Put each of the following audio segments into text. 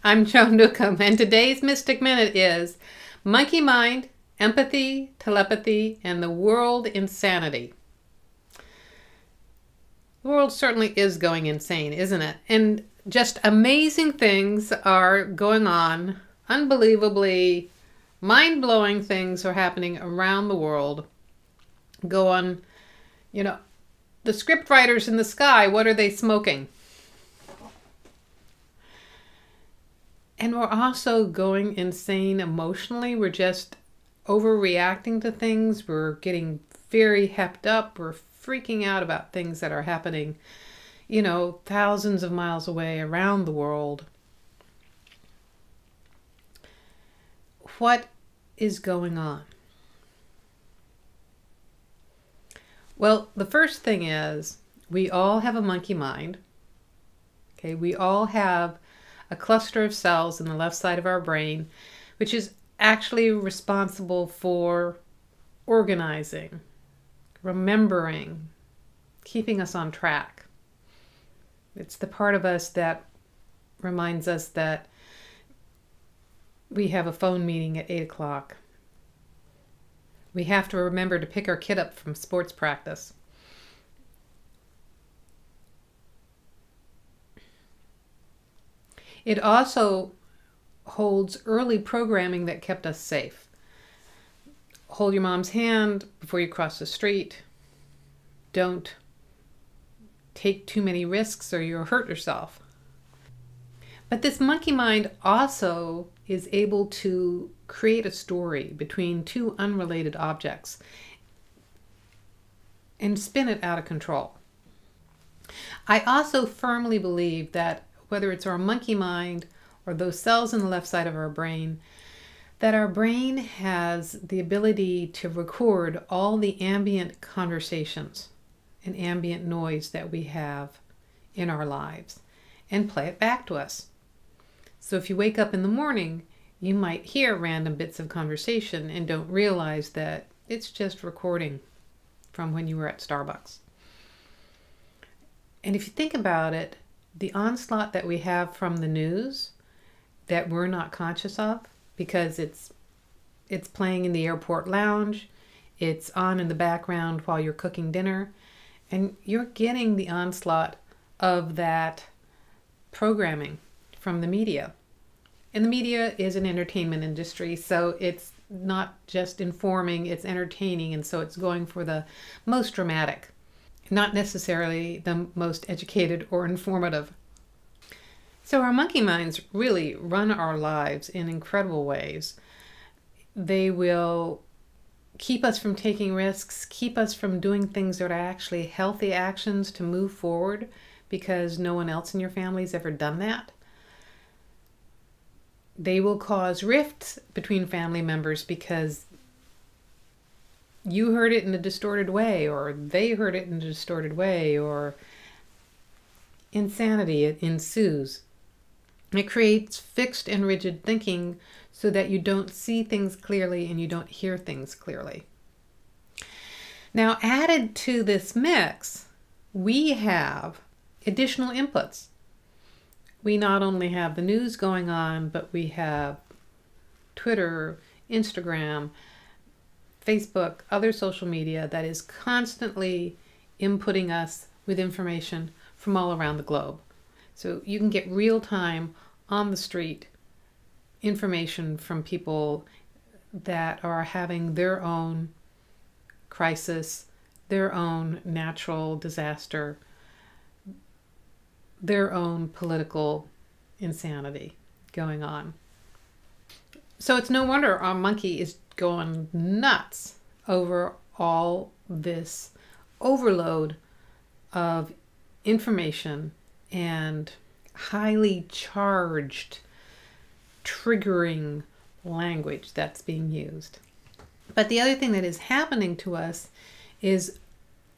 I'm Joan Newcomb, and today's Mystic Minute is Monkey Mind, Empathy, Telepathy, and the World Insanity. The world certainly is going insane, isn't it? And just amazing things are going on. Unbelievably mind-blowing things are happening around the world. Go on, the script writers in the sky, what are they smoking? And we're also going insane emotionally. We're just overreacting to things. We're getting very hepped up. We're freaking out about things that are happening, thousands of miles away around the world. What is going on? Well, the first thing is we all have a monkey mind. Okay, we all have a cluster of cells in the left side of our brain, which is actually responsible for organizing, remembering, keeping us on track. It's the part of us that reminds us that we have a phone meeting at 8 o'clock. We have to remember to pick our kid up from sports practice. It also holds early programming that kept us safe. Hold your mom's hand before you cross the street. Don't take too many risks or you'll hurt yourself. But this monkey mind also is able to create a story between two unrelated objects and spin it out of control. I also firmly believe that whether it's our monkey mind or those cells in the left side of our brain, that our brain has the ability to record all the ambient conversations and ambient noise that we have in our lives and play it back to us. So if you wake up in the morning, you might hear random bits of conversation and don't realize that it's just recording from when you were at Starbucks. And if you think about it, the onslaught that we have from the news that we're not conscious of because it's playing in the airport lounge, it's on in the background while you're cooking dinner, and you're getting the onslaught of that programming from the media. And the media is an entertainment industry, so it's not just informing, it's entertaining, and so it's going for the most dramatic, not necessarily the most educated or informative. So our monkey minds really run our lives in incredible ways. They will keep us from taking risks, keep us from doing things that are actually healthy actions to move forward because no one else in your family has ever done that. They will cause rifts between family members because you heard it in a distorted way, or they heard it in a distorted way, or insanity ensues. It creates fixed and rigid thinking so that you don't see things clearly and you don't hear things clearly. Now, added to this mix, we have additional inputs. We not only have the news going on, but we have Twitter, Instagram, Facebook, other social media that is constantly inputting us with information from all around the globe. So you can get real-time, on the street, information from people that are having their own crisis, their own natural disaster, their own political insanity going on. So it's no wonder our monkey is going nuts over all this overload of information and highly charged, triggering language that's being used. But the other thing that is happening to us is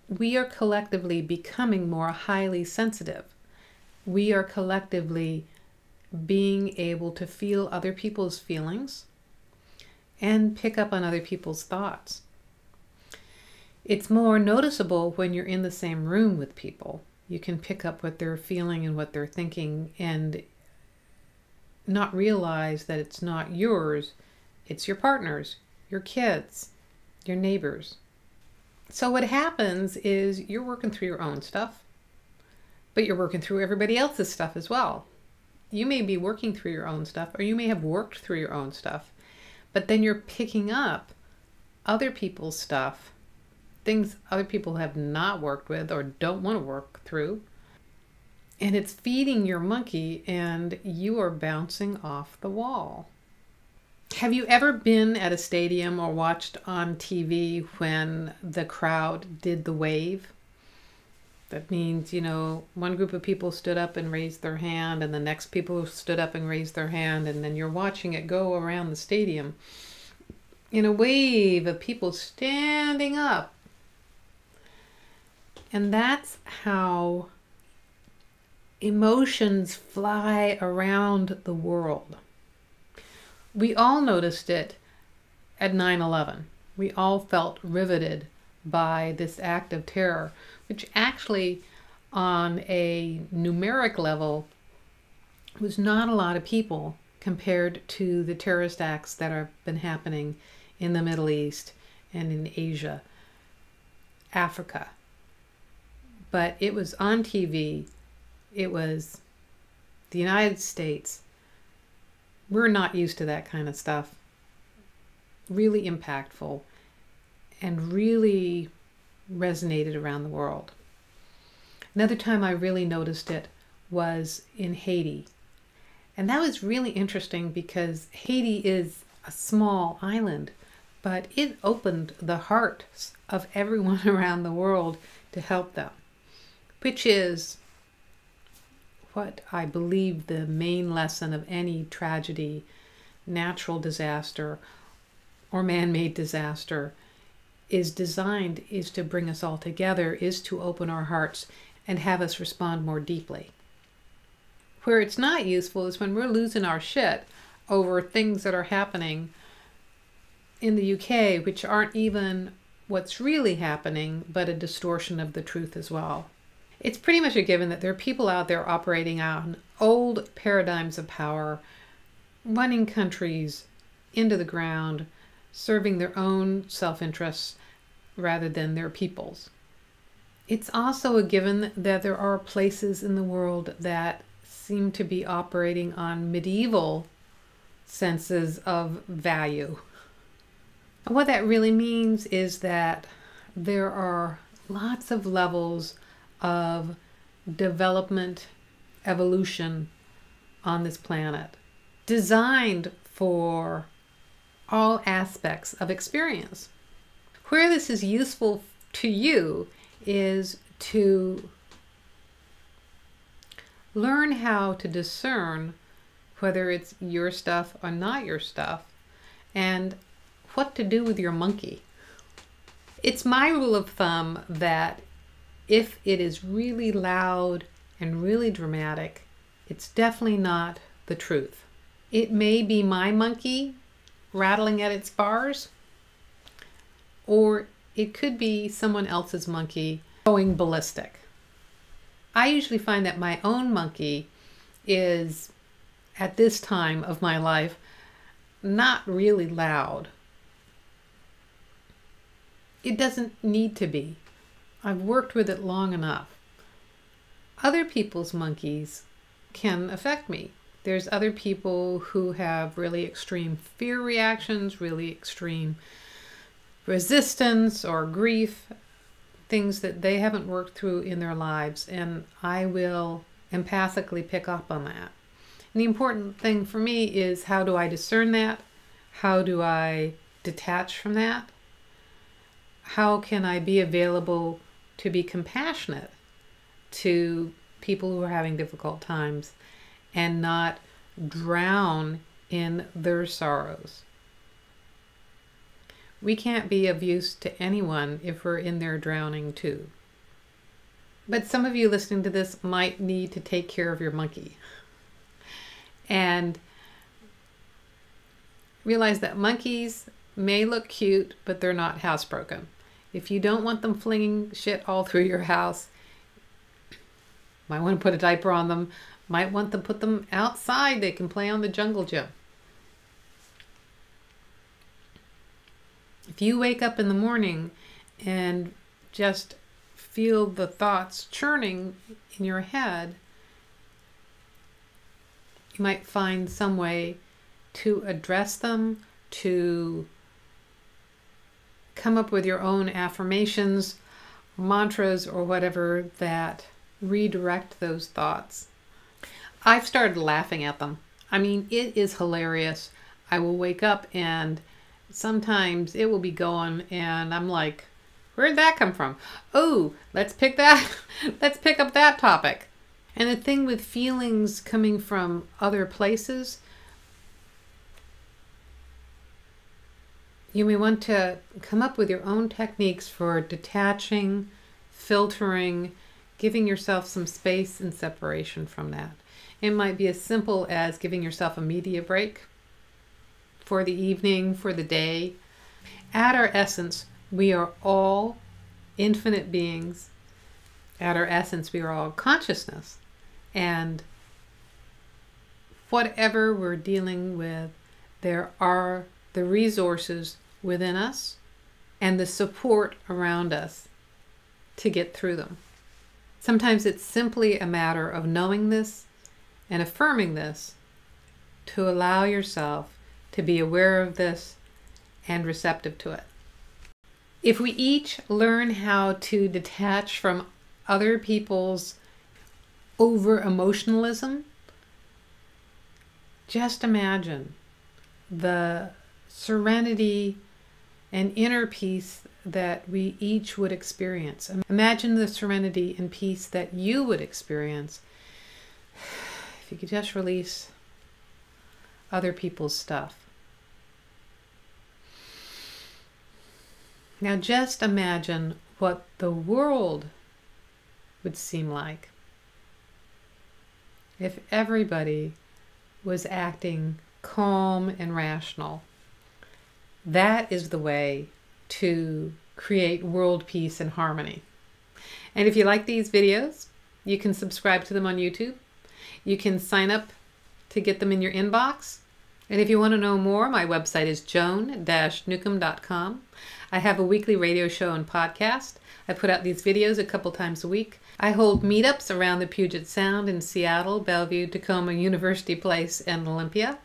we are collectively becoming more highly sensitive. We are collectively being able to feel other people's feelings and pick up on other people's thoughts. It's more noticeable when you're in the same room with people. You can pick up what they're feeling and what they're thinking, and not realize that it's not yours, it's your partner's, your kids, your neighbors. So what happens is you're working through your own stuff, but you're working through everybody else's stuff as well. You may be working through your own stuff, or you may have worked through your own stuff, but then you're picking up other people's stuff, things other people have not worked with or don't want to work through, and it's feeding your monkey, and you are bouncing off the wall. Have you ever been at a stadium or watched on TV when the crowd did the wave? That means, one group of people stood up and raised their hand, and the next people stood up and raised their hand, and then you're watching it go around the stadium in a wave of people standing up. And that's how emotions fly around the world. We all noticed it at 9/11. We all felt riveted by this act of terror, which actually on a numeric level was not a lot of people compared to the terrorist acts that have been happening in the Middle East and in Asia, Africa. But it was on TV. It was the United States. We're not used to that kind of stuff. Really impactful and really resonated around the world. Another time I really noticed it was in Haiti. And that was really interesting because Haiti is a small island, but it opened the hearts of everyone around the world to help them, which is what I believe the main lesson of any tragedy, natural disaster, or man-made disaster is designed is to bring us all together, is to open our hearts and have us respond more deeply. Where it's not useful is when we're losing our shit over things that are happening in the UK, which aren't even what's really happening, but a distortion of the truth as well. It's pretty much a given that there are people out there operating on old paradigms of power, running countries into the ground, serving their own self-interests rather than their people's. It's also a given that there are places in the world that seem to be operating on medieval senses of value. What that really means is that there are lots of levels of development, evolution on this planet, designed for all aspects of experience. Where this is useful to you is to learn how to discern whether it's your stuff or not your stuff, and what to do with your monkey. It's my rule of thumb that if it is really loud and really dramatic, it's definitely not the truth. It may be my monkey rattling at its bars, or it could be someone else's monkey going ballistic. I usually find that my own monkey is, at this time of my life, not really loud. It doesn't need to be. I've worked with it long enough. Other people's monkeys can affect me. There's other people who have really extreme fear reactions, really extreme resistance or grief, things that they haven't worked through in their lives, and I will empathically pick up on that. And the important thing for me is, how do I discern that? How do I detach from that? How can I be available to be compassionate to people who are having difficult times and not drown in their sorrows? We can't be of use to anyone if we're in there drowning too. But some of you listening to this might need to take care of your monkey. And realize that monkeys may look cute, but they're not housebroken. If you don't want them flinging shit all through your house, might want to put a diaper on them, Might want to put them outside. They can play on the jungle gym. If you wake up in the morning and just feel the thoughts churning in your head, you might find some way to address them, to come up with your own affirmations, mantras, or whatever that redirect those thoughts. I've started laughing at them. I mean, it is hilarious. I will wake up and sometimes it will be going and I'm like, where'd that come from? Oh, let's pick up that topic. And the thing with feelings coming from other places, you may want to come up with your own techniques for detaching, filtering, giving yourself some space and separation from that. It might be as simple as giving yourself a media break for the evening, for the day. At our essence, we are all infinite beings. At our essence, we are all consciousness. And whatever we're dealing with, there are the resources within us and the support around us to get through them. Sometimes it's simply a matter of knowing this and affirming this to allow yourself to be aware of this and receptive to it. If we each learn how to detach from other people's over-emotionalism, just imagine the serenity and inner peace that we each would experience. Imagine the serenity and peace that you would experience if you could just release other people's stuff. Now just imagine what the world would seem like if everybody was acting calm and rational. That is the way to create world peace and harmony. And if you like these videos, you can subscribe to them on YouTube. You can sign up to get them in your inbox. And if you want to know more, my website is joan-newcomb.com. I have a weekly radio show and podcast. I put out these videos a couple times a week. I hold meetups around the Puget Sound in Seattle, Bellevue, Tacoma, University Place, and Olympia.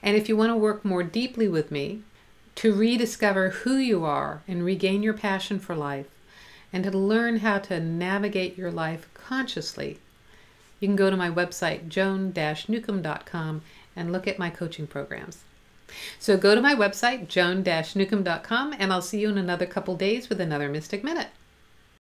And if you want to work more deeply with me, to rediscover who you are and regain your passion for life, and to learn how to navigate your life consciously, you can go to my website, joan-newcomb.com, and look at my coaching programs. So go to my website, joan-newcomb.com, and I'll see you in another couple days with another Mystic Minute.